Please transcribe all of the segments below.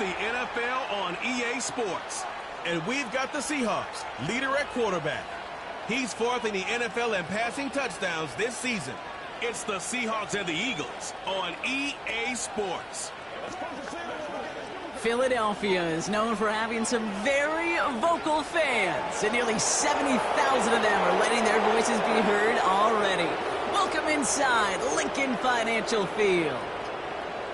the NFL on EA Sports. And we've got the Seahawks, leader at quarterback. He's fourth in the NFL in passing touchdowns this season. It's the Seahawks and the Eagles on EA Sports. Philadelphia is known for having some very vocal fans, and nearly 70,000 of them are letting their voices be heard already. Welcome inside Lincoln Financial Field.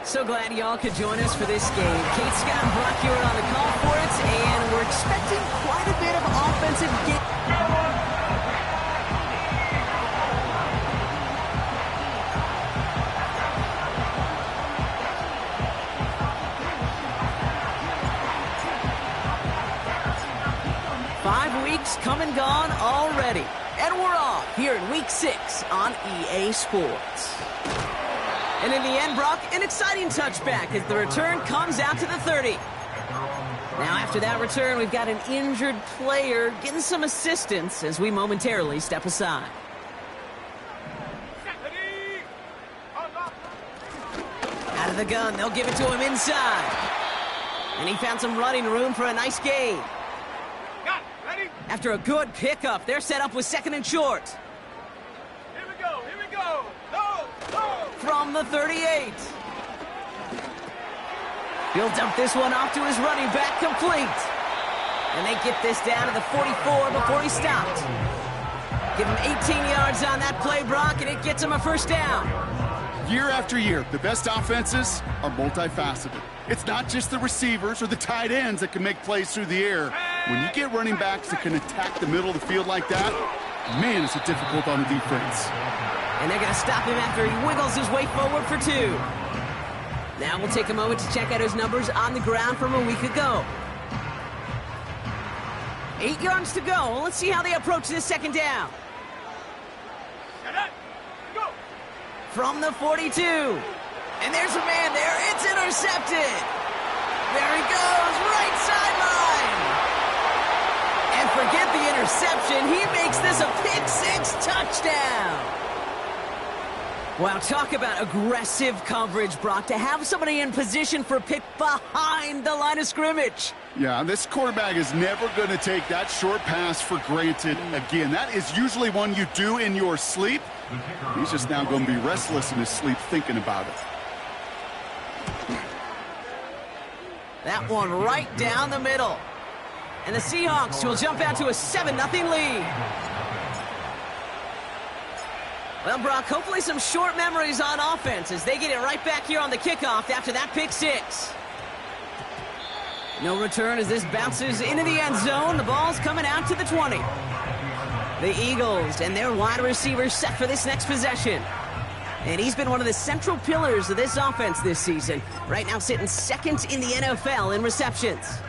So glad y'all could join us for this game. Kate, Scott, and Brock here on the call for it, and we're expecting quite a bit of offensive game. 5 weeks come and gone already, and we're off here in Week 6 on EA Sports. And in the end, Brock, an exciting touchback as the return comes out to the 30. Now, after that return, we've got an injured player getting some assistance as we momentarily step aside. Out of the gun, they'll give it to him inside. And he found some running room for a nice gain. After a good pickup, they're set up with second and short. Here we go. Go. From the 38. He'll dump this one off to his running back, complete. And they get this down to the 44 before he stopped. Give him 18 yards on that play, Brock, and it gets him a first down. Year after year, the best offenses are multifaceted. It's not just the receivers or the tight ends that can make plays through the air. When you get running backs that can attack the middle of the field like that, man, is it difficult on the defense. And they're going to stop him after he wiggles his way forward for 2. Now we'll take a moment to check out his numbers on the ground from a week ago. 8 yards to go. Let's see how they approach this second down. From the 42. And there's a man there. It's intercepted. There he goes, right sideline. And forget the interception. He makes this a pick-6 touchdown. Wow, talk about aggressive coverage, Brock, to have somebody in position for a pick behind the line of scrimmage. Yeah, this quarterback is never going to take that short pass for granted again. That is usually one you do in your sleep. He's just now going to be restless in his sleep thinking about it. That one right down the middle. And the Seahawks will jump out to a 7-0 lead. Well, Brock, hopefully some short memories on offense as they get it right back here on the kickoff after that pick-6. No return as this bounces into the end zone. The ball's coming out to the 20. The Eagles and their wide receivers set for this next possession. And he's been one of the central pillars of this offense this season. Right now sitting second in the NFL in receptions.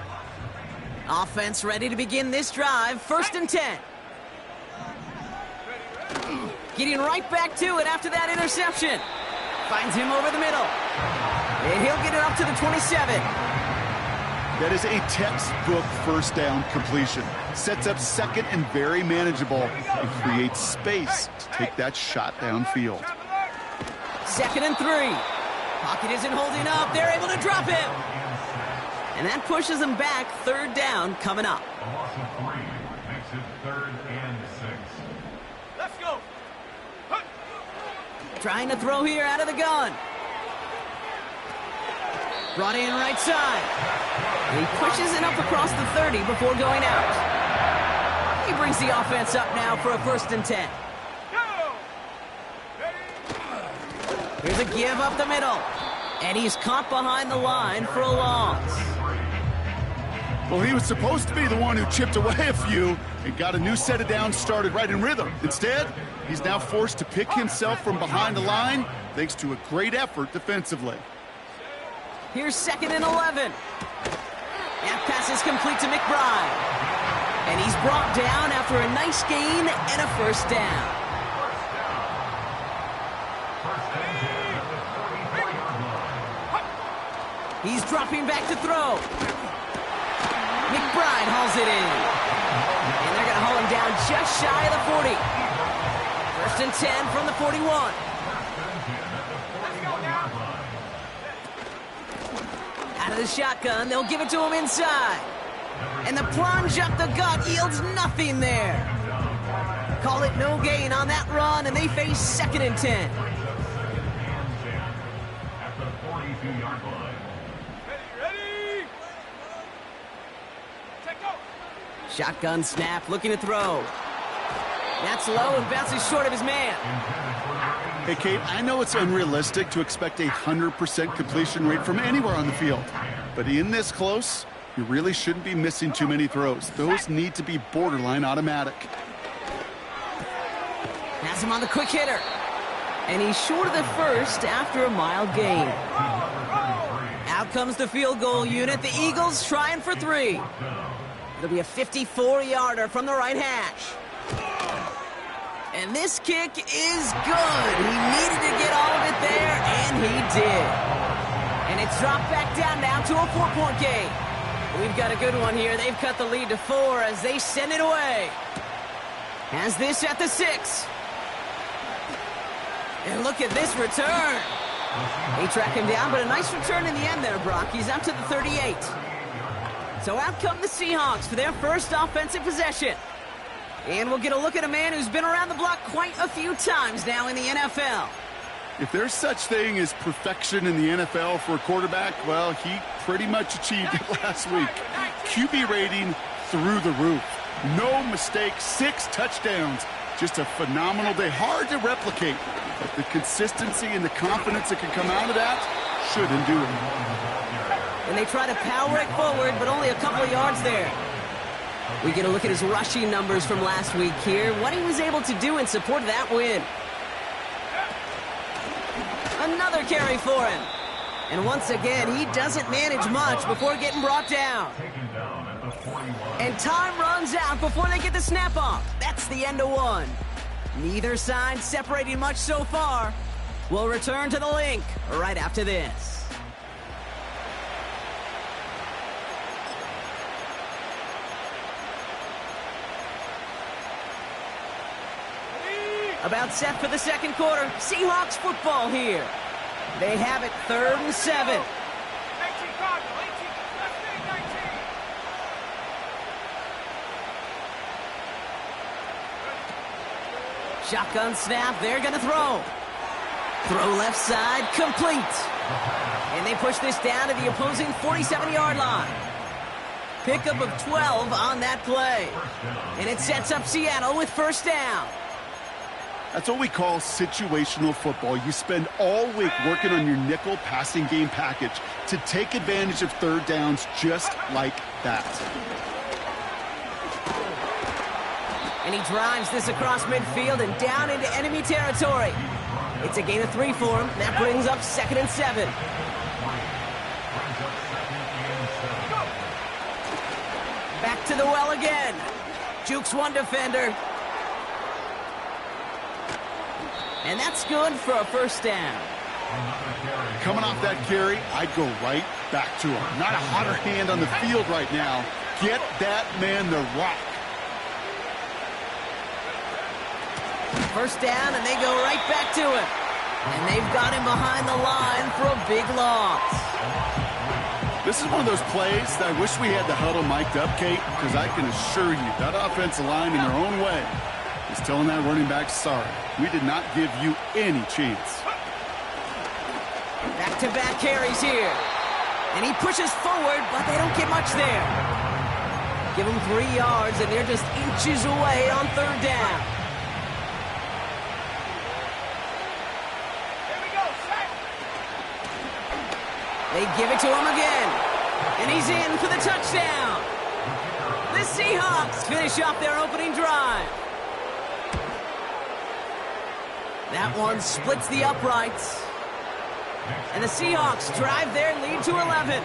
Offense ready to begin this drive. 1st and 10. Getting right back to it after that interception. Finds him over the middle. And he'll get it up to the 27. That is a textbook first down completion. Sets up second and very manageable and creates space to take that shot downfield. 2nd and 3. Pocket isn't holding up. They're able to drop him. And that pushes them back. 3rd down coming up. A loss of 3 makes it 3rd and 6. Let's go. Trying to throw here out of the gun. Brought in right side. And he pushes it up across the 30 before going out. He brings the offense up now for a 1st and 10. Here's a give up the middle. And he's caught behind the line for a loss. Well, he was supposed to be the one who chipped away a few and got a new set of downs started right in rhythm. Instead, he's now forced to pick himself from behind the line thanks to a great effort defensively. Here's 2nd and 11. That pass is complete to McBride. And he's brought down after a nice gain and a 1st down. He's dropping back to throw. McBride hauls it in. And they're going to haul him down just shy of the 40. 1st and 10 from the 41. Out Out of the shotgun, they'll give it to him inside. And the plunge up the gut yields nothing there. Call it no gain on that run, and they face 2nd and 10. At the 42-yard line. Ready? Take go. Shotgun snap, looking to throw. That's low and bounces short of his man. Hey, Kate, I know it's unrealistic to expect a 100% completion rate from anywhere on the field. But in this close, you really shouldn't be missing too many throws. Those need to be borderline automatic. Has him on the quick hitter. And he's short of the first after a mild gain. Out comes the field goal unit. The Eagles trying for 3. It'll be a 54-yarder from the right hash. And this kick is good. He needed to get all of it there, and he did. And it's dropped back down now to a 4-point game. We've got a good one here. They've cut the lead to 4 as they send it away. Has this at the 6. And look at this return. They track him down, but a nice return in the end there, Brock. He's up to the 38. So out come the Seahawks for their first offensive possession. And we'll get a look at a man who's been around the block quite a few times now in the NFL. If there's such thing as perfection in the NFL for a quarterback, well, he pretty much achieved it last week. QB rating through the roof. No mistakes, 6 touchdowns. Just a phenomenal day. Hard to replicate. But the consistency and the confidence that can come out of that shouldn't do it. And they try to power it forward, but only a couple of yards there. We get a look at his rushing numbers from last week here, what he was able to do in support of that win. Another carry for him. And once again, he doesn't manage much before getting brought down. And time runs out before they get the snap off. That's the end of 1. Neither side separating much so far. We'll return to the link right after this. About set for the second quarter. Seahawks football here. They have it 3rd and 7. Shotgun snap. They're going to throw. Throw left side. Complete. And they push this down to the opposing 47-yard line. Pickup of 12 on that play. And it sets up Seattle with first down. That's what we call situational football. You spend all week working on your nickel passing game package to take advantage of 3rd downs just like that. And he drives this across midfield and down into enemy territory. It's a gain of 3 for him. That brings up 2nd and 7. Back to the well again. Jukes one defender. And that's good for a first down. Coming off that carry, I'd go right back to him. Not a hotter hand on the field right now. Get that man the rock. First down, and they go right back to him. And they've got him behind the line for a big loss. This is one of those plays that I wish we had the huddle mic'd up, Kate, because I can assure you that offensive line in their own way is telling that running back, sorry, we did not give you any chance. Back-to-back carries here. And he pushes forward, but they don't get much there. Give them 3 yards, and they're just inches away on 3rd down. They give it to him again. And he's in for the touchdown. The Seahawks finish off their opening drive. That one splits the uprights. And the Seahawks drive their lead to 11.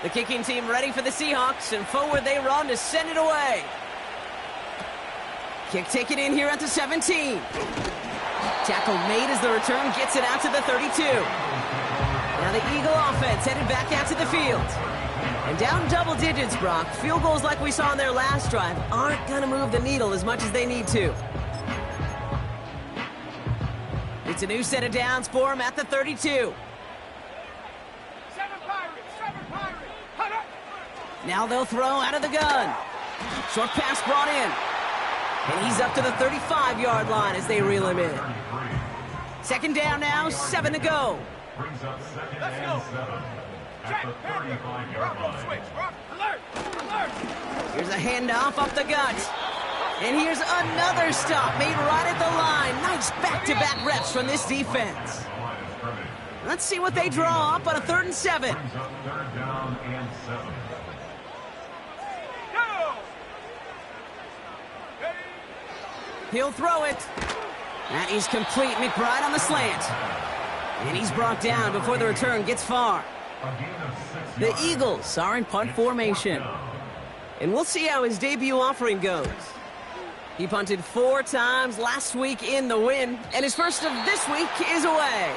The kicking team ready for the Seahawks, and forward they run to send it away. Kick taken in here at the 17. Tackle made as the return gets it out to the 32. Now the Eagle offense headed back out to the field. And down double digits, Brock. Field goals like we saw in their last drive aren't going to move the needle as much as they need to. It's a new set of downs for him at the 32. Now they'll throw out of the gun. Short pass brought in. And he's up to the 35-yard line as they reel him in. Second down now, 7 to go. Brings up second and 7 at the 35-yard line. Here's a handoff up the gut. And here's another stop made right at the line. Nice back-to-back reps from this defense. Let's see what they draw up on a 3rd and 7. Brings up third down and 7. He'll throw it. That is complete. McBride on the slant. And he's brought down before the return gets far. The Eagles are in punt formation. And we'll see how his debut offering goes. He punted 4 times last week in the win, and his first of this week is away.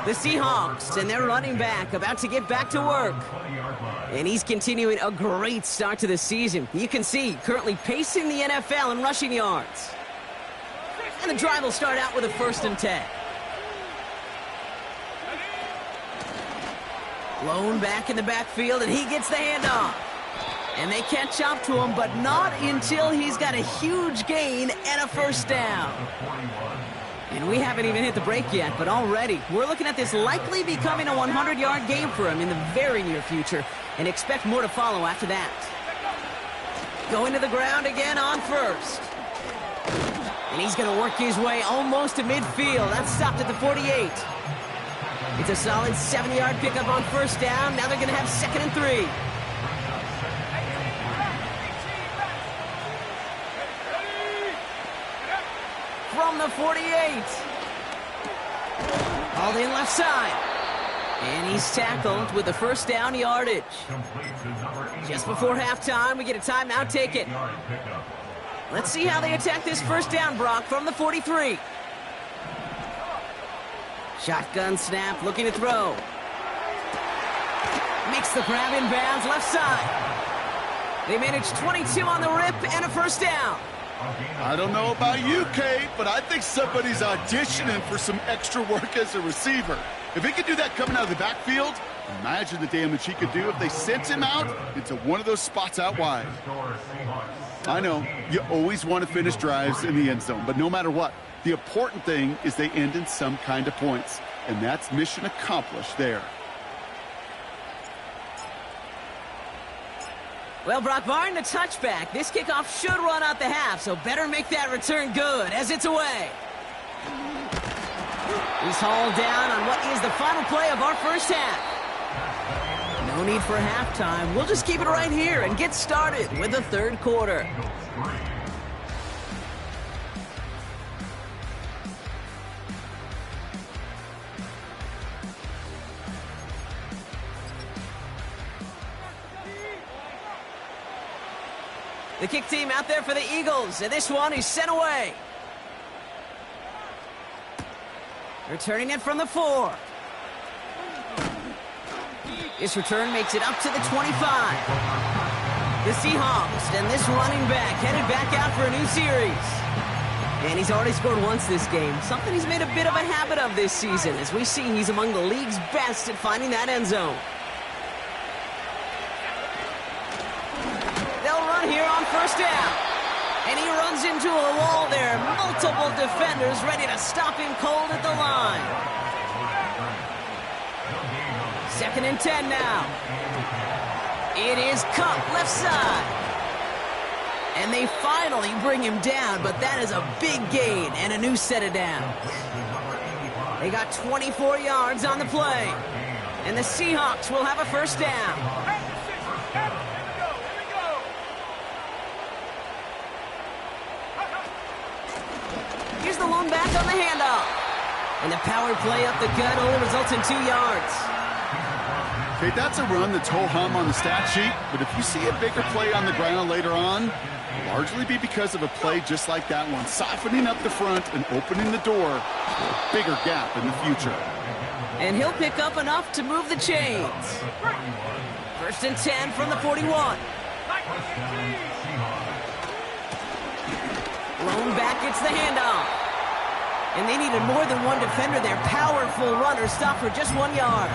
The Seahawks and their running back about to get back to work. And he's continuing a great start to the season. You can see currently pacing the NFL in rushing yards. And the drive will start out with a 1st and 10. Lone back in the backfield, and he gets the handoff. And they catch up to him, but not until he's got a huge gain and a 1st down. And we haven't even hit the break yet, but already we're looking at this likely becoming a 100-yard game for him in the very near future, and expect more to follow after that. Going to the ground again on 1st. And he's going to work his way almost to midfield. That's stopped at the 48. It's a solid 7-yard pickup on 1st down. Now they're going to have 2nd and 3. From the 48. Hauled in left side. And he's tackled with the 1st down yardage. Just before halftime, we get a timeout. Take it. Let's see how they attack this 1st down, Brock, from the 43. Shotgun snap, looking to throw. Makes the grab in bounds, left side. They manage 22 on the rip and a 1st down. I don't know about you, Kate, but I think somebody's auditioning for some extra work as a receiver. If he could do that coming out of the backfield, imagine the damage he could do if they sent him out into one of those spots out wide. I know, you always want to finish drives in the end zone, but no matter what, the important thing is they end in some kind of points, and that's mission accomplished there. Well, Brock, barring the touchback, this kickoff should run out the half, so better make that return good as it's away. He's hauled down on what is the final play of our 1st half. No need for halftime. We'll just keep it right here and get started with the 3rd quarter. The kick team out there for the Eagles, and this one is sent away. Returning it from the 4. This return makes it up to the 25. The Seahawks and this running back headed back out for a new series. And he's already scored once this game, something he's made a bit of a habit of this season. As we see, he's among the league's best at finding that end zone. They'll run here on 1st down. And he runs into a wall there. Multiple defenders ready to stop him cold at the line. 2nd and 10 now. It is Kupp left side. And they finally bring him down, but that is a big gain and a new set of downs. They got 24 yards on the play. And the Seahawks will have a 1st down. Here's the lone back on the handoff. And the power play up the gut only results in 2 yards. Okay, that's a run that's ho-hum on the stat sheet, but if you see a bigger play on the ground later on, it'll largely be because of a play just like that one, softening up the front and opening the door for a bigger gap in the future. And he'll pick up enough to move the chains. 1st and 10 from the 41. Lone back gets the handoff. And they needed more than one defender there. Powerful runner stopped for just 1 yard.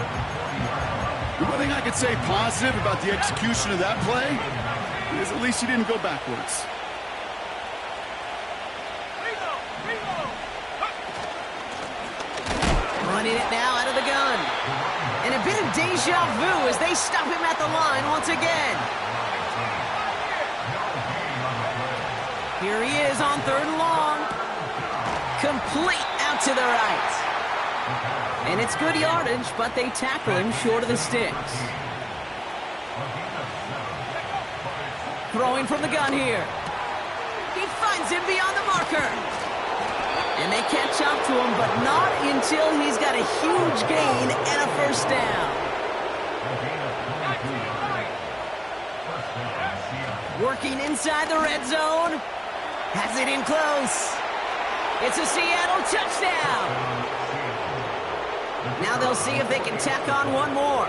The one thing I could say positive about the execution of that play is at least he didn't go backwards. Running it now out of the gun. And a bit of deja vu as they stop him at the line once again. Here he is on 3rd and long. Complete out to the right. And it's good yardage, but they tackle him short of the sticks. Throwing from the gun here. He finds him beyond the marker. And they catch up to him, but not until he's got a huge gain and a first down. Working inside the red zone. Has it in close. It's a Seattle touchdown. Now they'll see if they can tack on one more.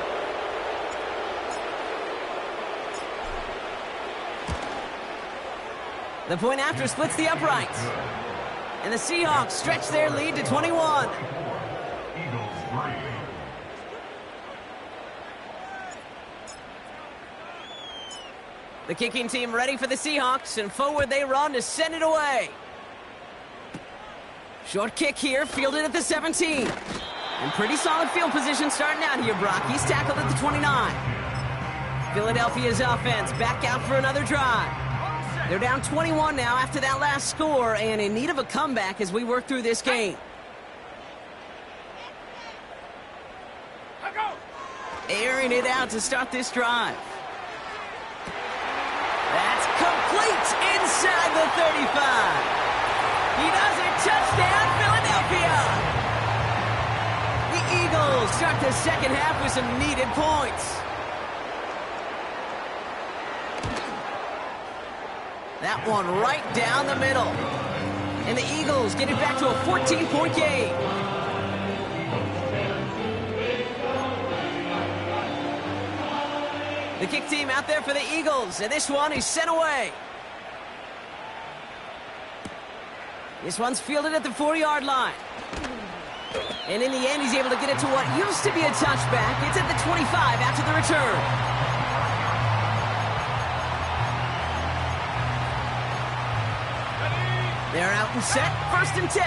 The point after splits the uprights. And the Seahawks stretch their lead to 21. Eagles 3. The kicking team ready for the Seahawks, and forward they run to send it away. Short kick here, fielded at the 17. And pretty solid field position starting out here, Brock. He's tackled at the 29. Philadelphia's offense back out for another drive. They're down 21 now after that last score, and in need of a comeback as we work through this game. Airing it out to start this drive. That's complete inside the 35. He does it. Touchdown, Philadelphia. The Eagles start the second half with some needed points. That one right down the middle. And the Eagles get it back to a 14-point game. The kick team out there for the Eagles, and this one is sent away. This one's fielded at the 4-yard line. And in the end, he's able to get it to what used to be a touchback. It's at the 25 after the return. They're out and set, 1st and 10.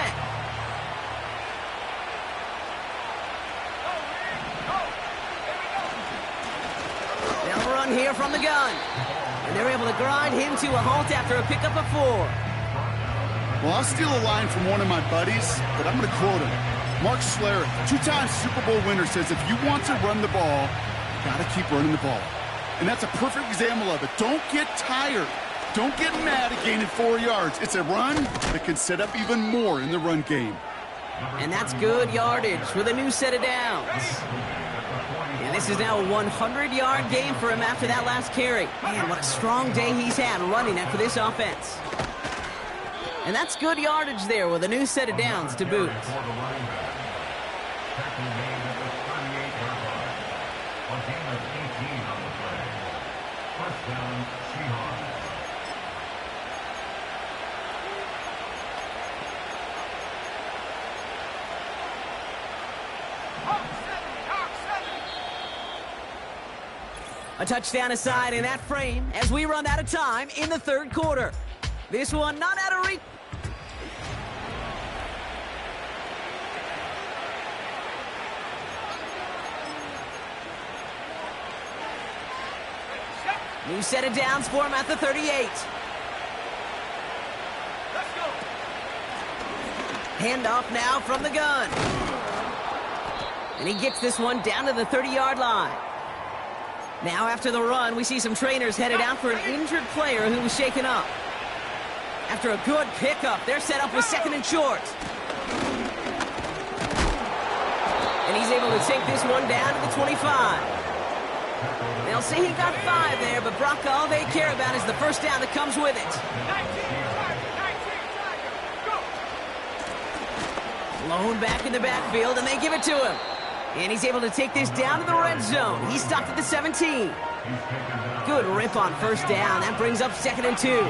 They'll run here from the gun. And they're able to grind him to a halt after a pickup of 4. Well, I'll steal a line from one of my buddies, but I'm going to quote him. Mark Schlereth, 2-time Super Bowl winner, says if you want to run the ball, you got to keep running the ball. And that's a perfect example of it. Don't get tired. Don't get mad at gaining 4 yards. It's a run that can set up even more in the run game. And that's good yardage with a new set of downs. And this is now a 100-yard game for him after that last carry. Man, what a strong day he's had running it for this offense. And that's good yardage there with a new set of downs to boot. A touchdown aside in that frame as we run out of time in the 3rd quarter. This one not out of reach. New set of downs for him at the 38. Handoff now from the gun. And he gets this one down to the 30-yard line. Now after the run, we see some trainers headed out for an injured player who was shaken up. After a good pickup, they're set up with 2nd and short. And he's able to take this one down to the 25. They'll say he got 5 there, but Brock, all they care about is the first down that comes with it. Blown back in the backfield, and they give it to him. And he's able to take this down to the red zone. He's stopped at the 17. Good rip on first down. That brings up 2nd and 2.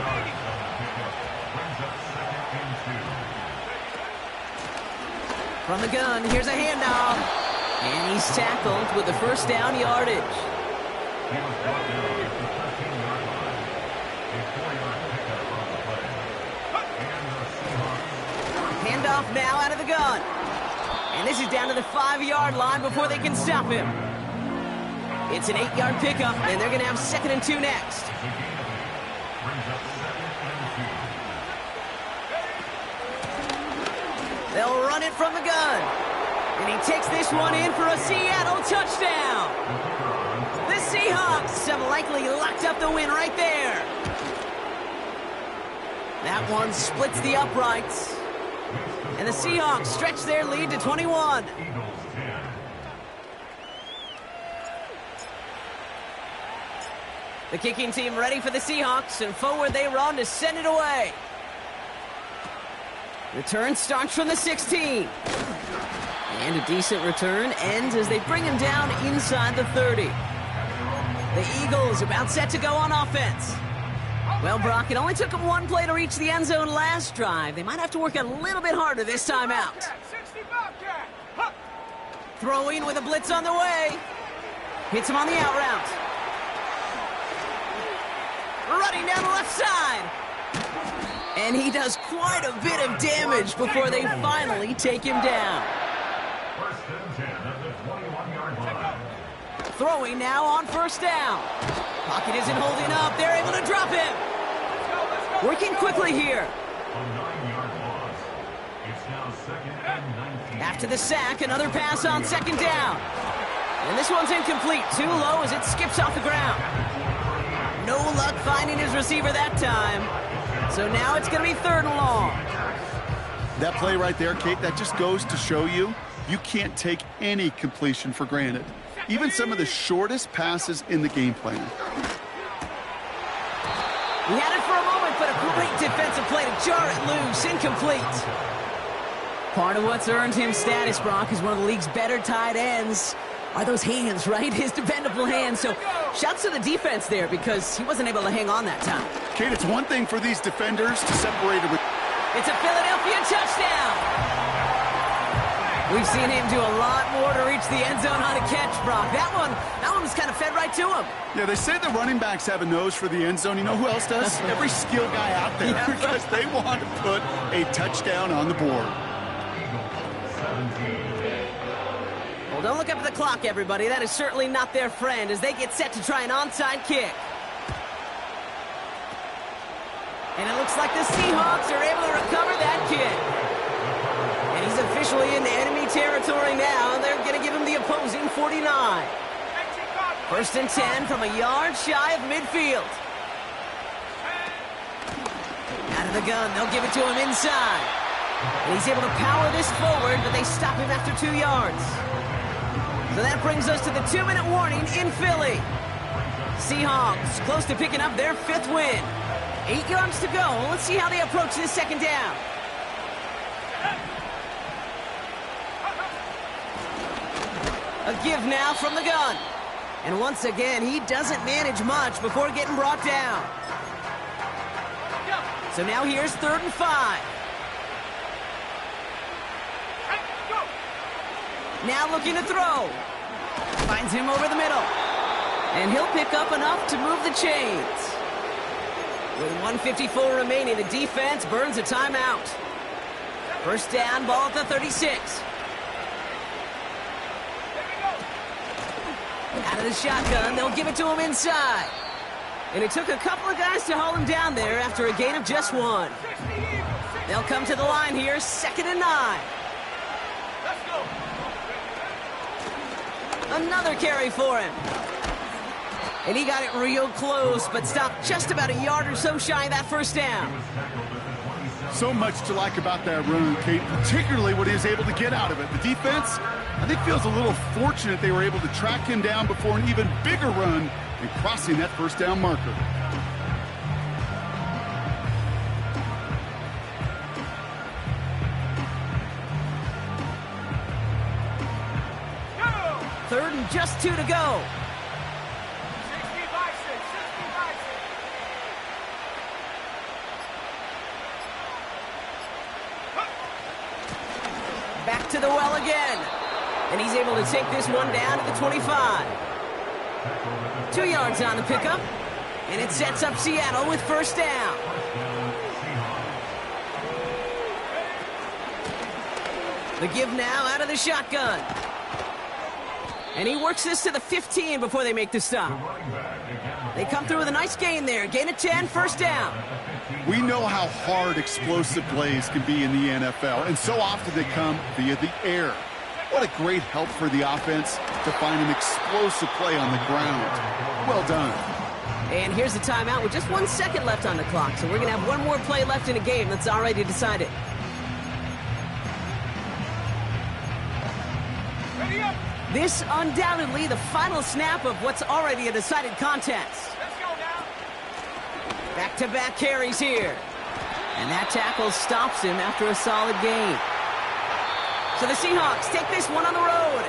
From the gun, here's a handoff. And he's tackled with the first down yardage. He was brought down at the 13-yard line. A 4-yard pickup on the play. And the Seahawks. Handoff now out of the gun. And this is down to the 5-yard line before they can stop him. It's an 8-yard pickup, and they're going to have 2nd and 2 next. It's a gain of 8. Brings up 2nd and 2. They'll run it from the gun. And he takes this one in for a Seattle touchdown. The Seahawks have likely locked up the win right there. That one splits the uprights. And the Seahawks stretch their lead to 21. Eagles 10. The kicking team ready for the Seahawks, and forward they run to send it away. Return starts from the 16. And a decent return ends as they bring him down inside the 30. The Eagles about set to go on offense. Well, Brock, it only took them one play to reach the end zone last drive. They might have to work a little bit harder this time out. Throwing with a blitz on the way. Hits him on the out route. Running down the left side. And he does quite a bit of damage before they finally take him down. First and 10 at the 21-yard line. Throwing now on first down. Pocket isn't holding up. They're able to drop him. Working quickly here. A 9-yard loss. It's now 2nd and 19. After the sack, another pass on 2nd down. And this one's incomplete. Too low as it skips off the ground. No luck finding his receiver that time. So now it's going to be 3rd and long. That play right there, Kate, that just goes to show you can't take any completion for granted. Even some of the shortest passes in the game plan. He had it for a moment, but a great defensive play to jar it loose. Incomplete. Part of what's earned him status, Brock, is one of the league's better tight ends. Are those hands, right? His dependable hands. So shouts to the defense there because he wasn't able to hang on that time. Kate, it's one thing for these defenders to separate it with... It's a Philadelphia touchdown. We've seen him do a lot more to reach the end zone on a catch, Brock. That one was kind of fed right to him. Yeah, they say the running backs have a nose for the end zone. You know who else does? Every skill guy out there, because they want to put a touchdown on the board. Eagles 17. Well, don't look up at the clock, everybody. That is certainly not their friend as they get set to try an onside kick. And it looks like the Seahawks are able to recover that kick. And he's officially in enemy territory now. They're going to give him the opposing 49. 1st and 10 from a yard shy of midfield. Out of the gun, they'll give it to him inside. And he's able to power this forward, but they stop him after 2 yards. So that brings us to the 2-minute warning in Philly. Seahawks close to picking up their 5th win. 8 yards to go. Let's see how they approach this 2nd down. A give now from the gun. And once again, he doesn't manage much before getting brought down. So now here's 3rd and 5. Now looking to throw. Finds him over the middle. And he'll pick up enough to move the chains. With 1:54 remaining, the defense burns a timeout. First down, ball at the 36. Out of the shotgun, they'll give it to him inside. And it took a couple of guys to hold him down there after a gain of just 1. They'll come to the line here, 2nd and 9. Another carry for him. And he got it real close, but stopped just about a yard or so shy of that first down. So much to like about that run, Kate, particularly what he was able to get out of it. The defense, I think, feels a little fortunate they were able to track him down before an even bigger run and crossing that first down marker. Third and just 2 to go. Back to the well again. And he's able to take this one down to the 25. 2 yards on the pickup. And it sets up Seattle with first down. The give now out of the shotgun. And he works this to the 15 before they make the stop. They come through with a nice gain there. Gain of 10, first down. We know how hard explosive plays can be in the NFL, and so often they come via the air. What a great help for the offense to find an explosive play on the ground. Well done. And here's the timeout with just 1 second left on the clock. So we're going to have one more play left in a game that's already decided. This undoubtedly the final snap of what's already a decided contest. Back-to-back carries here. And that tackle stops him after a solid gain. So the Seahawks take this one on the road.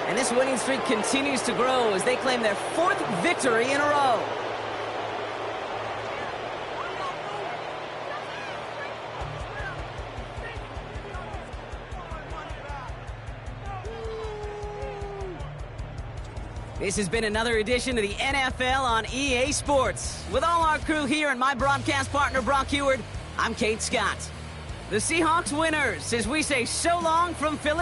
And this winning streak continues to grow as they claim their 4th victory in a row. This has been another edition of the NFL on EA Sports. With all our crew here and my broadcast partner, Brock Heward, I'm Kate Scott. The Seahawks winners as we say so long from Philly.